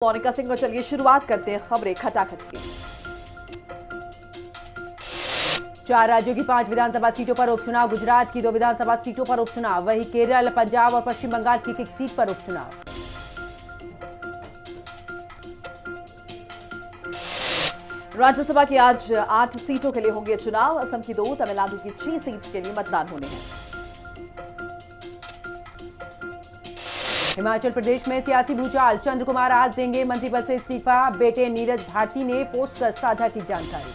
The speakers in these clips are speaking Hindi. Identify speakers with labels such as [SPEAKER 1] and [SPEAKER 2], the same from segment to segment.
[SPEAKER 1] मोनिका सिंह और चलिए शुरुआत करते हैं खबरें खटाखट की।
[SPEAKER 2] 4 राज्यों की 5 विधानसभा सीटों पर उपचुनाव। गुजरात की 2 विधानसभा सीटों पर उपचुनाव, वहीं केरल, पंजाब और पश्चिम बंगाल की एक सीट पर उपचुनाव।
[SPEAKER 1] राज्यसभा की आज 8 सीटों के लिए होंगे चुनाव। असम की 2, तमिलनाडु की 6 सीट के लिए मतदान होने हैं।
[SPEAKER 2] हिमाचल प्रदेश में सियासी भूचाल, चंद्र कुमार आज देंगे मंत्रिपद से इस्तीफा। बेटे नीरज भारती ने पोस्ट कर साझा की जानकारी।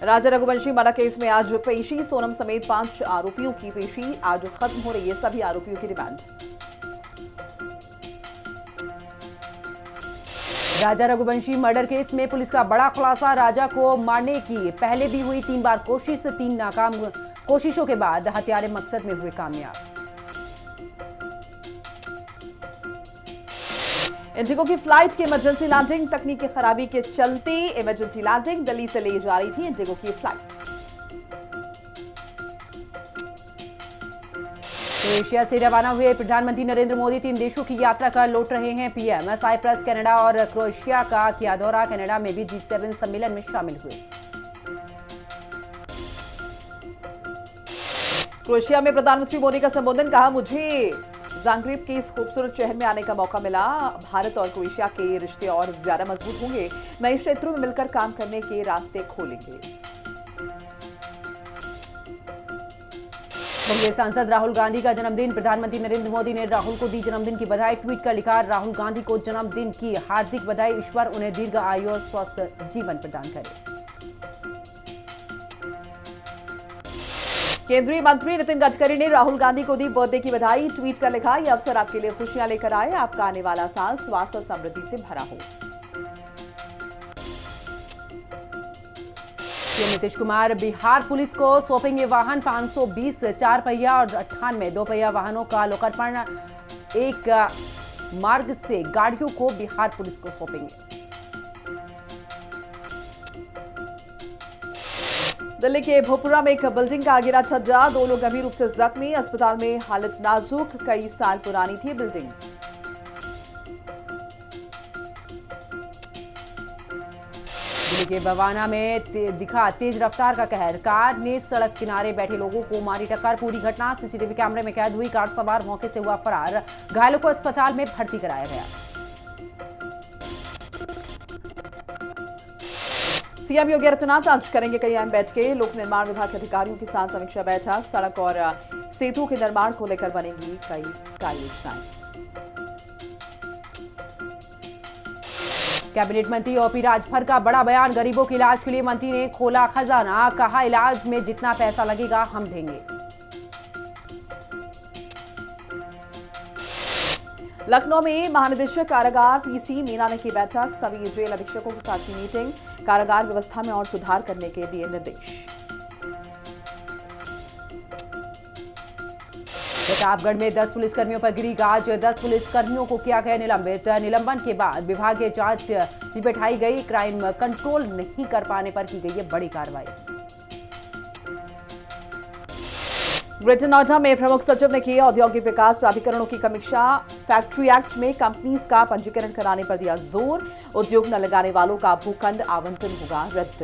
[SPEAKER 1] राजा रघुवंशी मर्डर केस में आज पेशी। सोनम समेत 5 आरोपियों की पेशी। आज खत्म हो रही है सभी आरोपियों की रिमांड।
[SPEAKER 2] राजा रघुवंशी मर्डर केस में पुलिस का बड़ा खुलासा। राजा को मारने की पहले भी हुई 3 बार कोशिश, 3 नाकाम कोशिशों के बाद हत्यारे मकसद में हुए कामयाब।
[SPEAKER 1] इंडिगो की फ्लाइट की इमरजेंसी लैंडिंग, तकनीकी खराबी के चलते इमरजेंसी लैंडिंग दिल्ली से ले जा रही थी इंडिगो की फ्लाइट।
[SPEAKER 2] क्रोएशिया से रवाना हुए प्रधानमंत्री नरेंद्र मोदी 3 देशों की यात्रा कर लौट रहे हैं। पीएम साइप्रस, कनाडा और क्रोएशिया का किया दौरा। कनाडा में भी G7 सम्मेलन में शामिल हुए।
[SPEAKER 1] क्रोएशिया में प्रधानमंत्री मोदी का संबोधन, कहा मुझे ज़ाग्रेब के इस खूबसूरत शहर में आने का मौका मिला। भारत और क्रोएशिया के रिश्ते और ज्यादा मजबूत होंगे। नए क्षेत्रों में मिलकर काम करने के रास्ते खोलेंगे।
[SPEAKER 2] कांग्रेस सांसद राहुल गांधी का जन्मदिन। प्रधानमंत्री नरेंद्र मोदी ने राहुल को दी जन्मदिन की बधाई। ट्वीट कर लिखा, राहुल गांधी को जन्मदिन की हार्दिक बधाई। ईश्वर उन्हें दीर्घ आयु और स्वस्थ जीवन प्रदान करे।
[SPEAKER 1] केंद्रीय मंत्री नितिन गडकरी ने राहुल गांधी को दी बर्थडे की बधाई। ट्वीट कर लिखा, यह अवसर आपके लिए खुशियां लेकर आए। आपका आने वाला साल स्वास्थ्य और समृद्धि से भरा हो।
[SPEAKER 2] नीतीश कुमार बिहार पुलिस को सौंपेंगे वाहन। 520 4 पहिया और 98 2 पहिया वाहनों का लोकार्पण। एक मार्ग से गाड़ियों को बिहार पुलिस को सौंपेंगे।
[SPEAKER 1] दिल्ली के भोपुरा में एक बिल्डिंग का गिरा छज्जा, 2 लोग गंभीर रूप से जख्मी। अस्पताल में हालत नाजुक, कई साल पुरानी थी बिल्डिंग।
[SPEAKER 2] दिल्ली के बवाना में दिखा तेज रफ्तार का कहर। कार ने सड़क किनारे बैठे लोगों को मारी टक्कर। पूरी घटना सीसीटीवी कैमरे में कैद हुई। कार सवार मौके से हुआ फरार। घायलों को अस्पताल में भर्ती कराया गया।
[SPEAKER 1] सीएम योगी आदित्यनाथ आज करेंगे कई अहम बैठकें। लोक निर्माण विभाग के अधिकारियों के साथ समीक्षा बैठक। सड़क और सेतु के निर्माण को लेकर बनेगी कई कार्य योजनाएं।
[SPEAKER 2] कैबिनेट मंत्री ओपी राजभर का बड़ा बयान। गरीबों के इलाज के लिए मंत्री ने खोला खजाना। कहा, इलाज में जितना पैसा लगेगा हम देंगे।
[SPEAKER 1] लखनऊ में महानिदेशक कारागार पीसी मीना ने की बैठक। सभी जेल अधीक्षकों के साथ की मीटिंग। कारागार व्यवस्था में और सुधार करने के दिए निर्देश।
[SPEAKER 2] प्रतापगढ़ में 10 पुलिसकर्मियों पर गिरी गाज। 10 पुलिसकर्मियों को किया गया निलंबित। निलंबन के बाद विभागीय जांच निपटाई गई। क्राइम कंट्रोल नहीं कर पाने पर की गई है बड़ी कार्रवाई।
[SPEAKER 1] ग्रेटर नोएडा में प्रमुख सचिव ने की औद्योगिक विकास प्राधिकरणों की समीक्षा। फैक्ट्री एक्ट में कंपनीज का पंजीकरण कराने पर दिया जोर। उद्योग न लगाने वालों का भूखंड आवंटन होगा रद्द।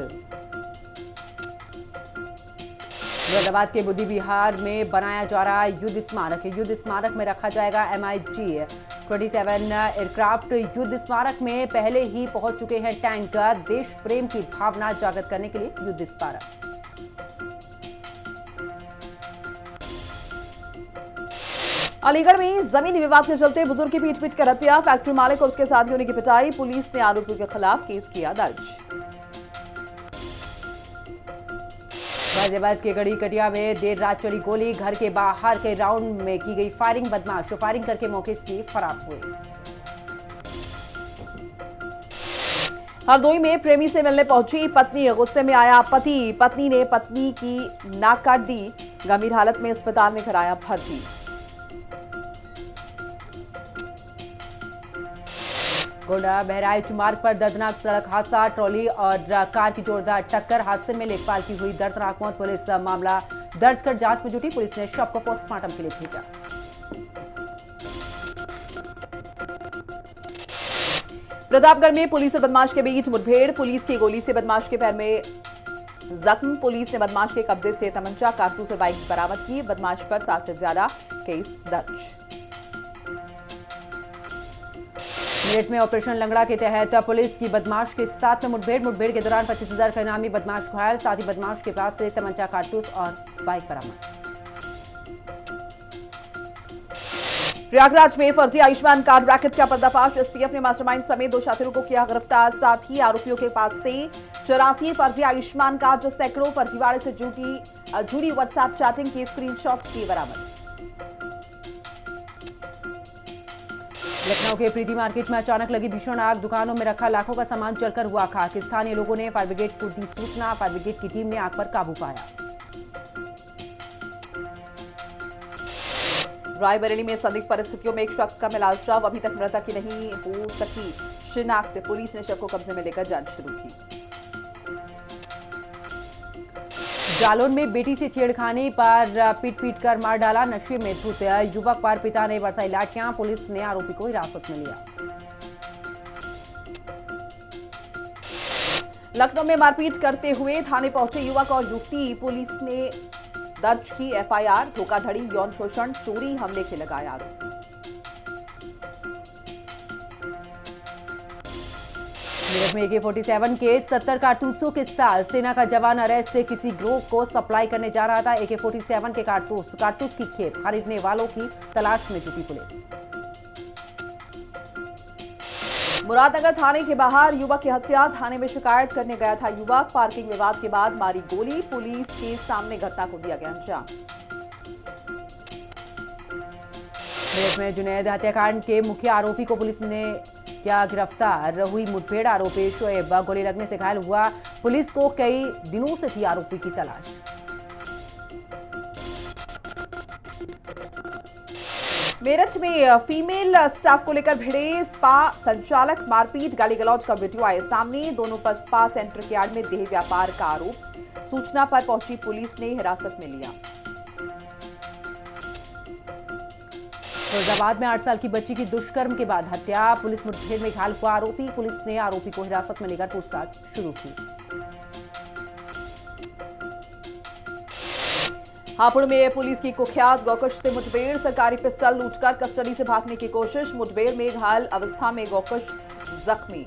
[SPEAKER 1] मुरादाबाद के बुद्धि विहार में बनाया जा रहा युद्ध स्मारक। युद्ध स्मारक में रखा जाएगा MiG-27 एयरक्राफ्ट। युद्ध स्मारक में पहले ही पहुंच चुके हैं टैंक। देश प्रेम की भावना जागृत करने के लिए युद्ध स्मारक। अलीगढ़ में जमीनी विवाद के चलते बुजुर्ग की पीट कर हत्या। फैक्ट्री मालिक और उसके साथियों ने की पिटाई। पुलिस ने आरोपियों के खिलाफ केस किया दर्ज।
[SPEAKER 2] गाजियाबाद के गढ़ी कटिया में देर रात चली गोली। घर के बाहर के राउंड में की गई फायरिंग। बदमाश फायरिंग करके मौके से फरार हुए।
[SPEAKER 1] हरदोई में प्रेमी से मिलने पहुंची पत्नी, गुस्से में आया पति। पत्नी ने पत्नी की नाक काट दी। गंभीर हालत में अस्पताल में कराया भर्ती।
[SPEAKER 2] गोंडा बहराइच मार्ग पर दर्दनाक सड़क हादसा। ट्रॉली और कार की जोरदार टक्कर। हादसे में लेखपाल की हुई दर्दनाक मौत। पुलिस मामला दर्ज कर जांच में जुटी। पुलिस ने शव को पोस्टमार्टम के लिए भेजा।
[SPEAKER 3] प्रतापगढ़ में पुलिस और बदमाश के बीच मुठभेड़, पुलिस की गोली से बदमाश के पैर में जख्म। पुलिस ने बदमाश के कब्जे से तमंचा, कारतूस और बाइक बरामद की। बदमाश पर 7 से ज्यादा केस दर्ज।
[SPEAKER 1] मेरठ में ऑपरेशन लंगड़ा के तहत पुलिस की बदमाश के साथ में मुठभेड़ के दौरान 25,000 का इनामी बदमाश घायल, साथ ही बदमाश के पास से तमंचा, कारतूस और बाइक बरामद।
[SPEAKER 3] प्रयागराज में फर्जी आयुष्मान कार्ड रैकेट का पर्दाफाश, एसटीएफ ने मास्टरमाइंड समेत 2 शातिरों को किया गिरफ्तार। साथ ही आरोपियों के पास से 84 फर्जी आयुष्मान कार्ड जो सैकड़ों फर्जीवाड़े से जुड़ी व्हाट्सएप चैटिंग के स्क्रीनशॉट किए बरामद।
[SPEAKER 1] लखनऊ के प्रीति मार्केट में अचानक लगी भीषण आग, दुकानों में रखा लाखों का सामान जलकर हुआ खाक। स्थानीय लोगों ने फायर ब्रिगेड को दी सूचना, फायर ब्रिगेड की टीम ने आग पर काबू पाया।
[SPEAKER 3] रायबरेली में संदिग्ध परिस्थितियों में एक शख्स का मिला शव, अभी तक मृतक की नहीं हो सकी शिनाख्त। पुलिस ने शव को कब्जे में लेकर जांच शुरू की।
[SPEAKER 1] जालौन में बेटी से छेड़खानी पर पीट कर मार डाला, नशे में धुत युवक पर पिता ने बरसाई लाठियां, पुलिस ने आरोपी को हिरासत में लिया।
[SPEAKER 3] लखनऊ में मारपीट करते हुए थाने पहुंचे युवक और युवती, पुलिस ने दर्ज की एफआईआर। धोखाधड़ी, यौन शोषण, चोरी, हमले के लगाए आरोप।
[SPEAKER 1] मेरठ में AK-47 के 70 कारतूसों के साथ सेना का जवान अरेस्ट, किसी गिरोह को सप्लाई करने जा रहा था। AK-47 के कारतूस की खेप खरीदने वालों की तलाश में जुटी पुलिस।
[SPEAKER 3] मुरादनगर थाने के बाहर युवक की हत्या, थाने में शिकायत करने गया था युवक, पार्किंग विवाद के बाद मारी गोली, पुलिस के सामने घटना को दिया गया अंजाम।
[SPEAKER 1] मेरठ में जुनैद हत्याकांड के मुख्य आरोपी को पुलिस ने किया गिरफ्तार, हुई मुठभेड़, आरोपी शोएब गोली लगने से घायल हुआ, पुलिस को कई दिनों से थी आरोपी की तलाश।
[SPEAKER 3] मेरठ में फीमेल स्टाफ को लेकर भिड़े स्पा संचालक, मारपीट, गाली गलौज का वीडियो आए सामने। दोनों पर स्पा सेंटर के आड़ में देह व्यापार का आरोप। सूचना पर पहुंची पुलिस ने हिरासत में लिया।
[SPEAKER 1] फिरोजाबाद में 8 साल की बच्ची की दुष्कर्म के बाद हत्या, पुलिस मुठभेड़ में घायल हुआ आरोपी, पुलिस ने आरोपी को हिरासत में लेकर पूछताछ शुरू की।
[SPEAKER 3] हापुड़ में पुलिस की कुख्यात गौकश से मुठभेड़, सरकारी पिस्टल लूटकर कस्टडी से भागने की कोशिश, मुठभेड़ में घायल अवस्था में गौकश जख्मी।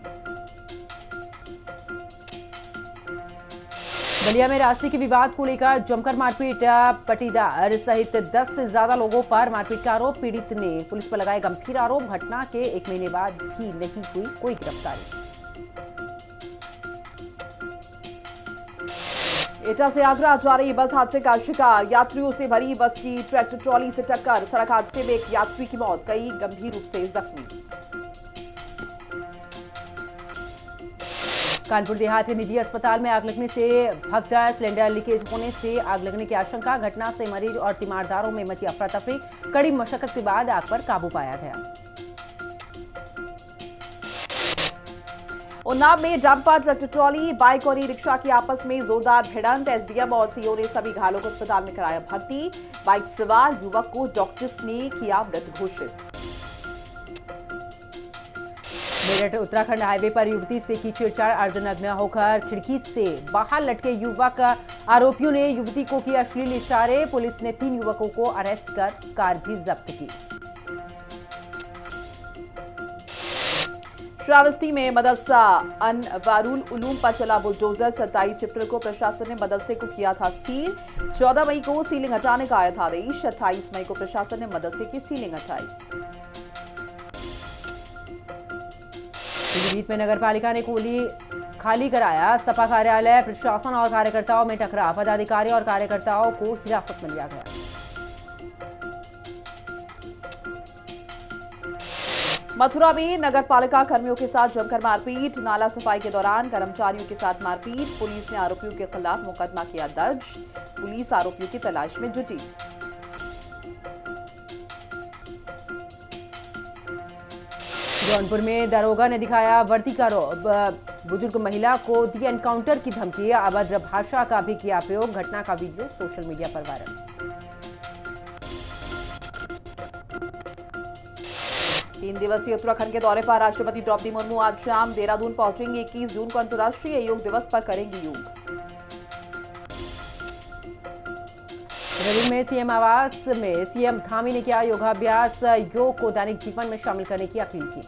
[SPEAKER 1] बलिया में रास्ते के विवाद को लेकर जमकर मारपीट, पटीदार सहित 10 से ज्यादा लोगों पर मारपीट का आरोप, पीड़ित ने पुलिस पर लगाए गंभीर आरोप। घटना के 1 महीने बाद भी नहीं हुई कोई गिरफ्तारी।
[SPEAKER 3] एटा से आगरा जा रही बस हादसे का शिकार, यात्रियों से भरी बस की ट्रैक्टर ट्रॉली से टक्कर, सड़क हादसे में एक यात्री की मौत, कई गंभीर रूप से जख्मी।
[SPEAKER 1] कानपुर देहात के निजी अस्पताल में आग लगने से भगदड़, सिलेंडर लीकेज होने से आग लगने की आशंका, घटना से मरीज और तीमारदारों में मची अफरा तफरी, कड़ी मशक्कत के बाद आग पर काबू पाया गया।
[SPEAKER 3] उन्नाव में डंपर, ट्रैक्टर ट्रॉली, बाइक और ई रिक्शा की आपस में जोरदार भिड़ंत, एसडीएम और सीओ ने सभी घायलों को अस्पताल में कराया भर्ती। बाइक सवार युवक को डॉक्टर्स ने किया मृत घोषित।
[SPEAKER 1] मेरठ उत्तराखंड हाईवे पर युवती से की छेड़छाड़, अर्धनग्न होकर खिड़की से बाहर लटके युवक, आरोपियों ने युवती को किया अश्लील इशारे, पुलिस ने 3 युवकों को अरेस्ट कर कार भी जब्त की।
[SPEAKER 3] श्रावस्ती में मदरसा अनवारुल उलूम पर चला बुलडोजर, 27 अप्रैल को प्रशासन ने मदरसे को किया था सील, 14 मई को सीलिंग हटाने का आया था आदेश, 28 मई को प्रशासन ने मदरसे की सीलिंग हटाई।
[SPEAKER 1] पीलीभीत में नगर पालिका ने खाली कराया सपा कार्यालय, प्रशासन और कार्यकर्ताओं में टकराव, पदाधिकारी और कार्यकर्ताओं को हिरासत में लिया गया।
[SPEAKER 3] मथुरा में नगर पालिका कर्मियों के साथ जमकर मारपीट, नाला सफाई के दौरान कर्मचारियों के साथ मारपीट, पुलिस ने आरोपियों के खिलाफ मुकदमा किया दर्ज, पुलिस आरोपियों की तलाश में जुटी।
[SPEAKER 1] जौनपुर में दरोगा ने दिखाया वर्दी का रौब, बुजुर्ग महिला को दी एनकाउंटर की धमकी, अभद्र भाषा का भी किया प्रयोग, घटना का वीडियो सोशल मीडिया पर वायरल।
[SPEAKER 3] 3 दिवसीय उत्तराखंड के दौरे पर राष्ट्रपति द्रौपदी मुर्मू आज शाम देहरादून पहुंचेंगे। 21 जून को अंतर्राष्ट्रीय योग दिवस पर करेंगी योग।
[SPEAKER 2] देहरादून में सीएम आवास में सीएम धामी ने किया योगाभ्यास, योग को दैनिक जीवन में शामिल करने की अपील की।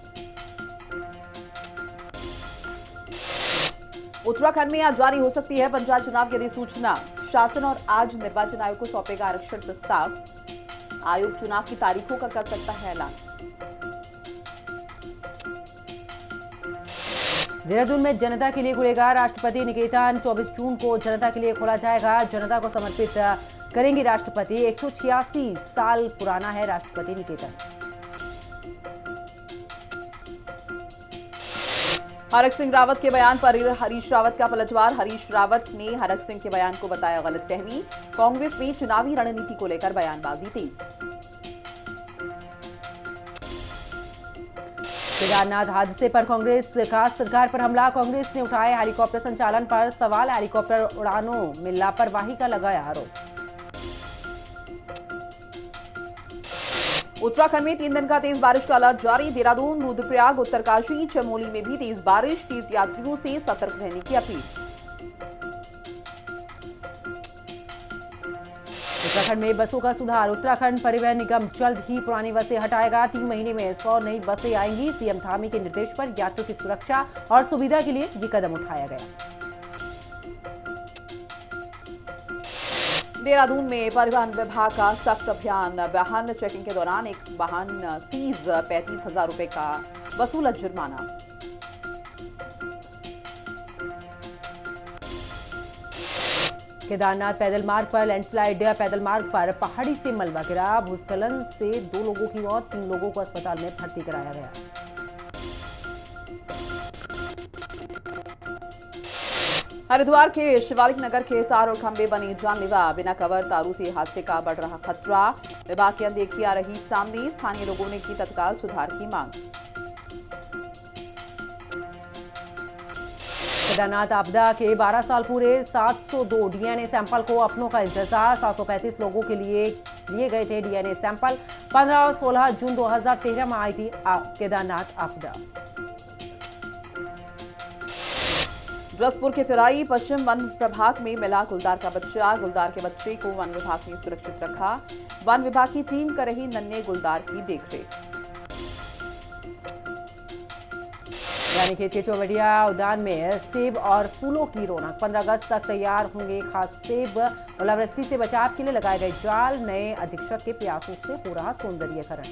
[SPEAKER 3] उत्तराखंड में आज जारी हो सकती है पंचायत चुनाव की अधिसूचना। शासन और आज निर्वाचन आयोग को सौंपेगा आरक्षण प्रस्ताव। आयोग चुनाव की तारीखों का कर सकता है ऐलान।
[SPEAKER 2] देहरादून में जनता के लिए खुलेगा राष्ट्रपति निकेतन। 24 जून को जनता के लिए खोला जाएगा। जनता को समर्पित करेंगे राष्ट्रपति। 186 साल पुराना है राष्ट्रपति निकेतन।
[SPEAKER 3] हरक सिंह रावत के बयान पर हरीश रावत का पलटवार। हरीश रावत ने हरक सिंह के बयान को बताया गलतफहमी। कांग्रेस में चुनावी रणनीति को लेकर बयानबाजी तेज।
[SPEAKER 2] केदारनाथ हादसे पर कांग्रेस का सरकार पर हमला। कांग्रेस ने उठाए हेलीकॉप्टर संचालन पर सवाल। हेलीकॉप्टर उड़ानों में लापरवाही का लगाया आरोप।
[SPEAKER 3] उत्तराखंड में 3 दिन का तेज बारिश का अलर्ट जारी। देहरादून, रुद्रप्रयाग, उत्तरकाशी, चमोली में भी तेज बारिश। तीर्थयात्रियों से सतर्क रहने की अपील।
[SPEAKER 2] उत्तराखंड में बसों का सुधार। उत्तराखंड परिवहन निगम जल्द ही पुरानी बसें हटाएगा। 3 महीने में 100 नई बसें आएंगी। सीएम धामी के निर्देश पर यात्रियों की सुरक्षा और सुविधा के लिए ये कदम उठाया गया।
[SPEAKER 3] देहरादून में परिवहन विभाग का सख्त अभियान। वाहन चेकिंग के दौरान एक वाहन सीज, 35,000 रुपए का वसूला जुर्माना।
[SPEAKER 2] केदारनाथ पैदल मार्ग पर लैंडस्लाइड। पैदल मार्ग पर पहाड़ी से मलबा गिरा। भूस्खलन से 2 लोगों की मौत। 3 लोगों को अस्पताल में भर्ती कराया गया।
[SPEAKER 3] हरिद्वार के शिवालिक नगर के तार और खंभे बने जानलेवा। बिना कवर तारों से हादसे का बढ़ रहा खतरा। विभाग की अनदेखी आ रही सामने। स्थानीय लोगों ने की तत्काल सुधार की मांग।
[SPEAKER 2] केदारनाथ आपदा के 12 साल पूरे। 702 डीएनए सैंपल को अपनों का इंतजार। 735 लोगों के लिए लिए गए थे डीएनए सैंपल। 15 और 16 जून 2013 में आई थी केदारनाथ आपदा।
[SPEAKER 3] जसपुर के चिराई पश्चिम वन प्रभाग में मिला गुलदार का बच्चा। गुलदार के बच्चे को वन विभाग ने सुरक्षित रखा। वन विभाग की टीम कर रही नन्हे गुलदार की देखरेख।
[SPEAKER 2] रानीखेत के चौवड़िया उद्यान में सेब और फूलों की रौनक। 15 अगस्त तक तैयार होंगे खास सेब। ओलावृष्टि से बचाव के लिए लगाए गए जाल। नए अधीक्षक के प्रयासों से हो रहा सौंदर्यीकरण।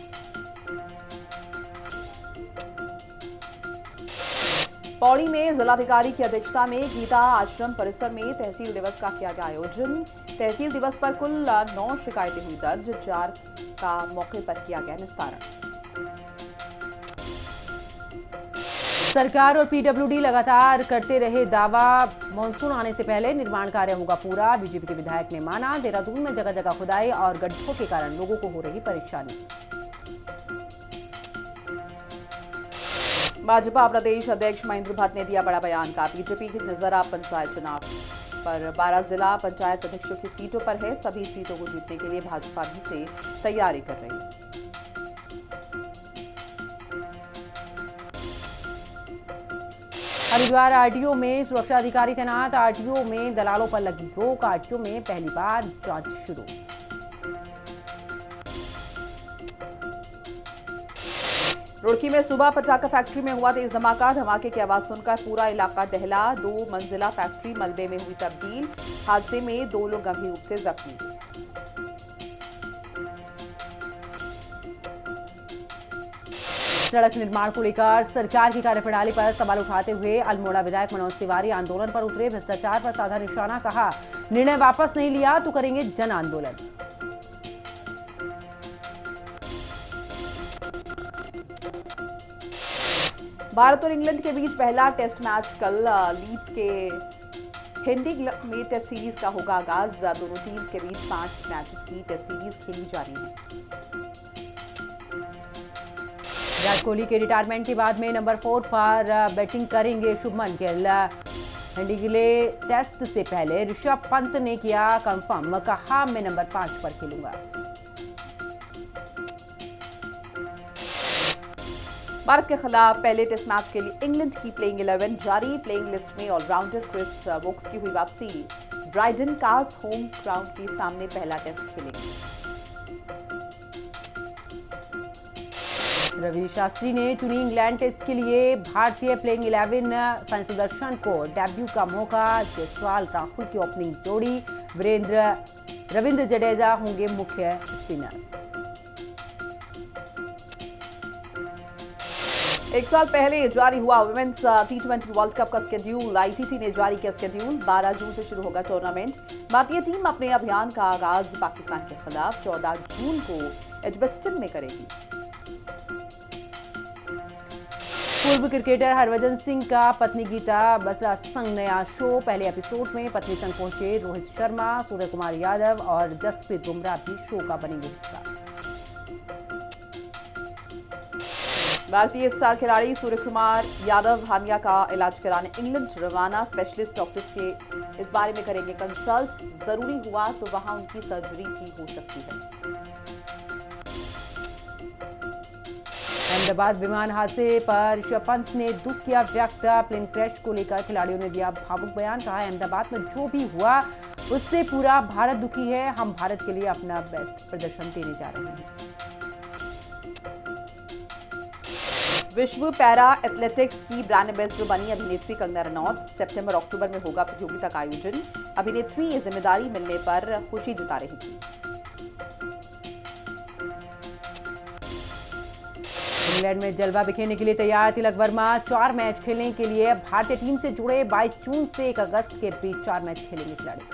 [SPEAKER 3] पौड़ी में जिलाधिकारी की अध्यक्षता में गीता आश्रम परिसर में तहसील दिवस का किया गया आयोजन। तहसील दिवस पर कुल 9 शिकायतें हुई दर्ज। 4 का मौके पर किया गया निस्तारण।
[SPEAKER 2] सरकार और पीडब्ल्यूडी लगातार करते रहे दावा। मानसून आने से पहले निर्माण कार्य होगा पूरा। बीजेपी के विधायक ने माना। देहरादून में जगह जगह खुदाई और गड्ढों के कारण लोगों को हो रही परेशानी।
[SPEAKER 3] भाजपा प्रदेश अध्यक्ष महेंद्र भट्ट ने दिया बड़ा बयान का। बीजेपी की नजर आप पंचायत चुनाव पर 12 जिला पंचायत अध्यक्षों की सीटों पर है। सभी सीटों को जीतने के लिए भाजपा भी से तैयारी कर रही है।
[SPEAKER 2] हरिद्वार आरटीओ में सुरक्षा अधिकारी तैनात। आरटीओ में दलालों पर लगी रोक। आरटीओ में पहली बार जांच शुरू।
[SPEAKER 3] रुड़की में सुबह पटाखा फैक्ट्री में हुआ तेज धमाका। धमाके की आवाज सुनकर पूरा इलाका दहला। 2 मंजिला फैक्ट्री मलबे में हुई तब्दील। हादसे में 2 लोग गंभीर रूप से जख्मी।
[SPEAKER 2] सड़क निर्माण को लेकर सरकार की कार्यप्रणाली पर सवाल उठाते हुए अल्मोड़ा विधायक मनोज तिवारी आंदोलन पर उतरे। भ्रष्टाचार पर साधा निशाना। कहा, निर्णय वापस नहीं लिया तो करेंगे जन आंदोलन।
[SPEAKER 3] भारत और इंग्लैंड के बीच पहला टेस्ट मैच कल। लीड्स के हेंडिंग में टेस्ट सीरीज का होगा आगाज। दोनों टीम्स के बीच 5 मैचेस की टेस्ट सीरीज खेली जा रही है।
[SPEAKER 2] विराट कोहली के रिटायरमेंट के बाद में नंबर 4 पर बैटिंग करेंगे शुभमन गिल। हेंडिगले टेस्ट से पहले ऋषभ पंत ने किया कंफर्म। कहा, मैं नंबर 5 पर खेलूंगा।
[SPEAKER 3] भारत के खिलाफ पहले टेस्ट मैच के लिए इंग्लैंड की प्लेइंग 11 जारी। प्लेइंग लिस्ट में ऑलराउंडर क्रिस वोक्स की हुई वापसी। ब्राइडन कार्स होम ग्राउंड के सामने पहला टेस्ट खेलेंगे।
[SPEAKER 2] रवि शास्त्री ने चुनी इंग्लैंड टेस्ट के लिए भारतीय प्लेइंग 11 साई सुदर्शन को डेब्यू का मौका। जायसवाल राहुल की ओपनिंग जोड़ी। रविंद्र जडेजा होंगे मुख्य स्पिनर।
[SPEAKER 3] एक साल पहले जारी हुआ वुमेन्स T20 वर्ल्ड कप का स्केड्यूल। आईसीसी ने जारी किया स्केड्यूल। 12 जून से शुरू होगा टूर्नामेंट। भारतीय टीम अपने अभियान का आगाज पाकिस्तान के खिलाफ 14 जून को एजबेस्टन में करेगी।
[SPEAKER 2] पूर्व क्रिकेटर हरभजन सिंह का पत्नी गीता बसरा संग नया शो। पहले एपिसोड में पत्नी संग पहुंचे रोहित शर्मा, सूर्य कुमार यादव और जसप्रीत बुमराह भी शो का बनेंगे हिस्सा।
[SPEAKER 3] भारतीय स्टार खिलाड़ी सूर्य कुमार यादव हानिया का इलाज कराने इंग्लैंड रवाना। स्पेशलिस्ट डॉक्टर्स के इस बारे में करेंगे कंसल्ट। जरूरी हुआ तो वहां उनकी सर्जरी भी हो सकती है।
[SPEAKER 2] अहमदाबाद विमान हादसे पर ऋषभ पंत ने दुख किया व्यक्त। प्लेन क्रैश को लेकर खिलाड़ियों ने दिया भावुक बयान। कहा, अहमदाबाद में जो भी हुआ उससे पूरा भारत दुखी है। हम भारत के लिए अपना बेस्ट प्रदर्शन देने जा रहे हैं।
[SPEAKER 3] विश्व पैरा एथलेटिक्स की ब्रांड एम्बेसडर बनी अभिनेत्री कंगना रनौत। सितंबर-अक्टूबर में होगा प्रतियोगिता का आयोजन। अभिनेत्री ये जिम्मेदारी मिलने पर खुशी जता रही थी।
[SPEAKER 2] इंग्लैंड में जलवा बिखेरने के लिए तैयार तिलक वर्मा। 4 मैच खेलने के लिए भारतीय टीम से जुड़े। 22 जून से 1 अगस्त के बीच 4 मैच खेलेंगे खिलाड़ी।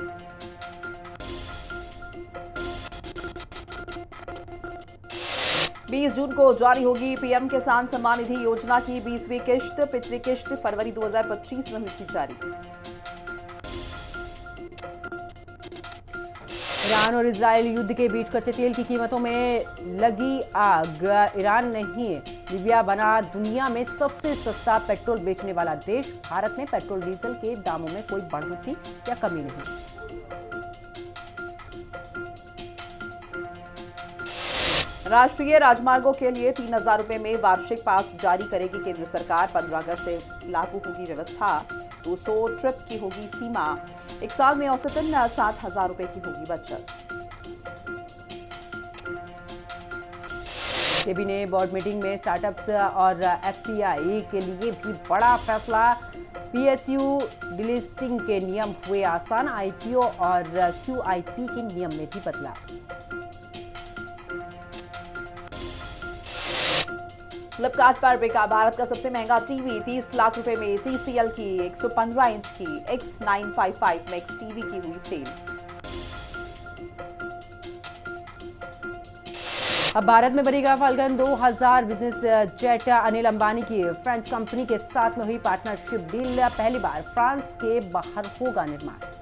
[SPEAKER 3] 20 जून को जारी होगी पीएम किसान सम्मान निधि योजना की 20वीं किश्त। पिछली किश्त फरवरी 2025 में हुई थी जारी।
[SPEAKER 2] ईरान और इजरायल युद्ध के बीच कच्चे तेल की कीमतों में लगी आग। ईरान नहीं, लीबिया बना दुनिया में सबसे सस्ता पेट्रोल बेचने वाला देश। भारत में पेट्रोल डीजल के दामों में कोई बढ़ोतरी या कमी नहीं।
[SPEAKER 3] राष्ट्रीय राजमार्गों के लिए 3000 रुपए में वार्षिक पास जारी करेगी केंद्र सरकार। 15 अगस्त से लागू होगी व्यवस्था। 200 ट्रिप की होगी सीमा। एक साल में औसतन 7000 रुपए की होगी बचत।
[SPEAKER 2] सेबी ने बोर्ड मीटिंग में स्टार्टअप्स और एफपीआई के लिए भी बड़ा फैसला। पीएसयू डिलिस्टिंग के नियम हुए आसान। आईपीओ और क्यूआईपी के नियम में भी बदलाव।
[SPEAKER 3] फ्लिपकार्ट पर बिका भारत का सबसे महंगा टीवी। 30 लाख रुपए में TCL की 115 इंच की X955 मैक्स टीवी की हुई सेल।
[SPEAKER 2] अब भारत में बनेगा falcon 2000 business jet. Anil Ambani की फ्रेंच कंपनी के साथ में हुई पार्टनरशिप डील। पहली बार फ्रांस के बाहर होगा निर्माण।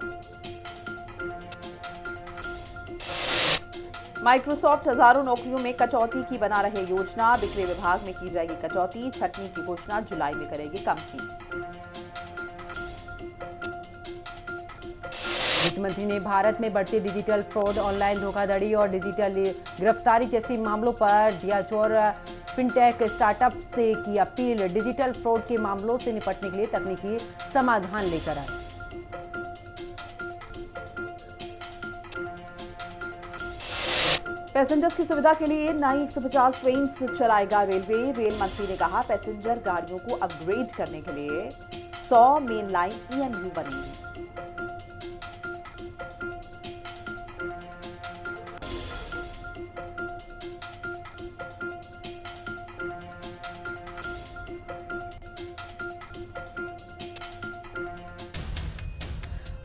[SPEAKER 3] माइक्रोसॉफ्ट हजारों नौकरियों में कटौती की बना रहे योजना। बिक्री विभाग में की जाएगी कटौती। छटनी की घोषणा जुलाई में करेगी कंपनी।
[SPEAKER 2] वित्त मंत्री ने भारत में बढ़ते डिजिटल फ्रॉड, ऑनलाइन धोखाधड़ी और डिजिटल गिरफ्तारी जैसे मामलों पर दिया जोर। फिनटेक स्टार्टअप से की अपील। डिजिटल फ्रॉड के मामलों से निपटने के लिए तकनीकी समाधान लेकर आए।
[SPEAKER 3] पैसेंजर्स की सुविधा के लिए नई 150 ट्रेन चलाएगा रेलवे। रेल मंत्री ने कहा, पैसेंजर गाड़ियों को अपग्रेड करने के लिए 100 मेन लाइन EMU बनेगी।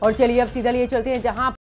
[SPEAKER 2] और चलिए अब सीधा लिए चलते हैं जहां